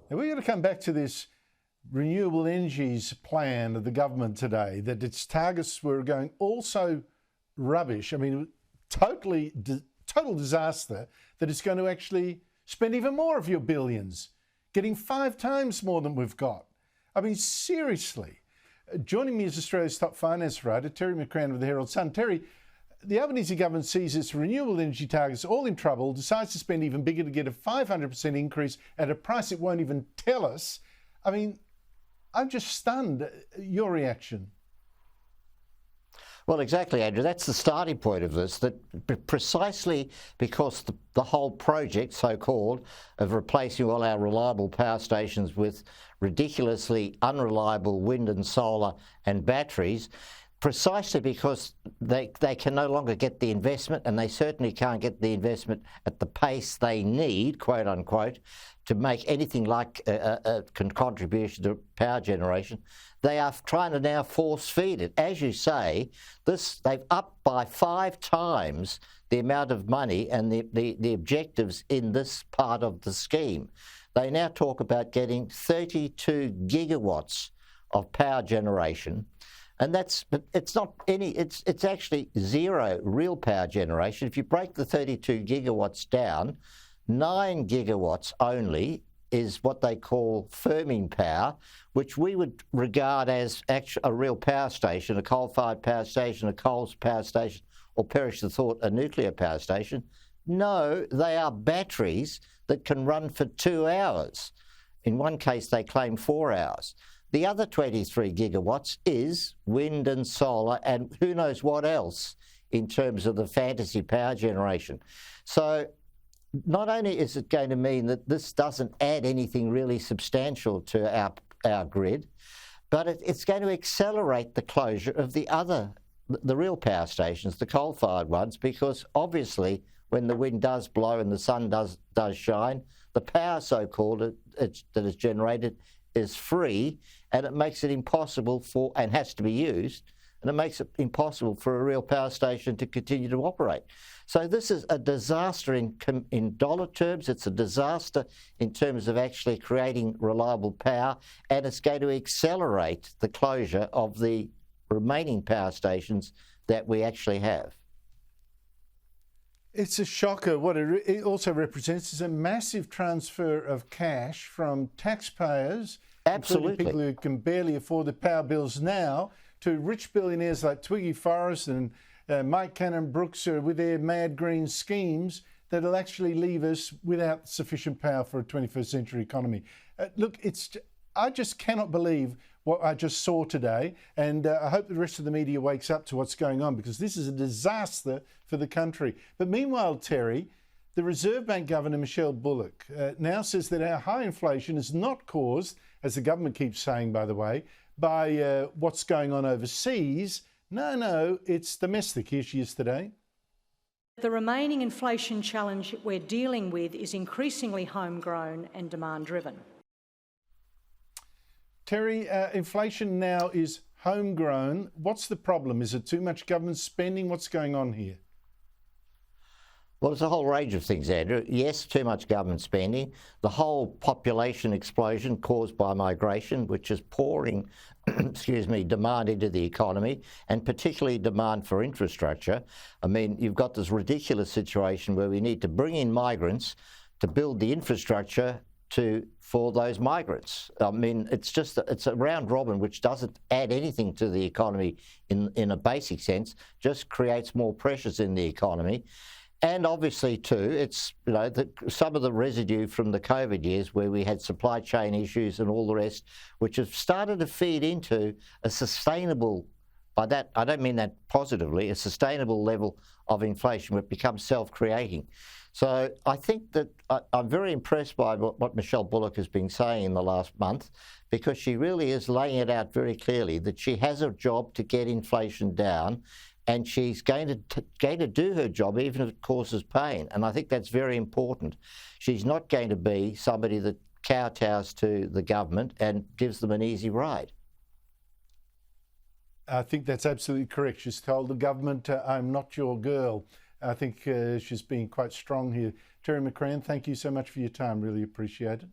Now we're going to come back to this renewable energies plan of the government today, that its targets were going also rubbish. I mean, total disaster, that it's going to actually spend even more of your billions, getting 5 times more than we've got. I mean, seriously. Joining me is Australia's top finance writer, Terry McCrann of the Herald Sun. Terry, the Albanese government sees its renewable energy targets all in trouble, decides to spend even bigger to get a 500% increase at a price it won't even tell us. I mean, I'm just stunned. Your reaction? Well, exactly, Andrew. That's the starting point of this, that precisely because the whole project, so-called, of replacing all our reliable power stations with ridiculously unreliable wind and solar and batteries, precisely because they can no longer get the investment, and they certainly can't get the investment at the pace they need, quote unquote, to make anything like a contribution to power generation. They are trying to now force feed it. As you say, they've upped by 5 times the amount of money and the objectives in this part of the scheme. They now talk about getting 32 gigawatts of power generation. And it's actually zero real power generation. If you break the 32 gigawatts down, 9 gigawatts only is what they call firming power, which we would regard as a real power station, a coal-fired power station, a coal power station, or perish the thought, a nuclear power station. No, they are batteries that can run for 2 hours. In one case, they claim 4 hours. The other 23 gigawatts is wind and solar and who knows what else in terms of the fantasy power generation. So not only is it going to mean that this doesn't add anything really substantial to our grid, but it's going to accelerate the closure of the real power stations, the coal-fired ones, because obviously when the wind does blow and the sun does shine, the power, so-called, that is generated is free, and it makes it impossible and has to be used, and it makes it impossible for a real power station to continue to operate. So this is a disaster in dollar terms. It's a disaster in terms of actually creating reliable power, and it's going to accelerate the closure of the remaining power stations that we actually have. It's a shocker. What it also represents is a massive transfer of cash from taxpayers, absolutely, including people who can barely afford the power bills now, to rich billionaires like Twiggy Forrest and Mike Cannon-Brookes with their mad green schemes that'll actually leave us without sufficient power for a 21st century economy. Look, I just cannot believe what I just saw today, and I hope the rest of the media wakes up to what's going on, because this is a disaster for the country. But meanwhile, Terry, the Reserve Bank Governor, Michelle Bullock, now says that our high inflation is not caused, as the government keeps saying, by the way, by what's going on overseas. No, it's domestic. Here she is today. The remaining inflation challenge we're dealing with is increasingly homegrown and demand-driven. Terry, inflation now is homegrown. What's the problem? Is it too much government spending? What's going on here? Well, it's a whole range of things, Andrew. Yes, too much government spending. The whole population explosion caused by migration, which is pouring demand into the economy, and particularly demand for infrastructure. I mean, you've got this ridiculous situation where we need to bring in migrants to build the infrastructure for those migrants. I mean, it's a round robin which doesn't add anything to the economy in a basic sense, just creates more pressures in the economy. And obviously too, it's some of the residue from the COVID years where we had supply chain issues and all the rest, which have started to feed into a sustainable, by that I don't mean that positively, a sustainable level of inflation which becomes self-creating. So I think that I'm very impressed by what Michelle Bullock has been saying in the last month, because she really is laying it out very clearly that she has a job to get inflation down, and she's going to do her job even if it causes pain. And I think that's very important. She's not going to be somebody that kowtows to the government and gives them an easy ride. I think that's absolutely correct. She's told the government, I'm not your girl. I think she's being quite strong here. Terry McCrann, thank you so much for your time. Really appreciate it.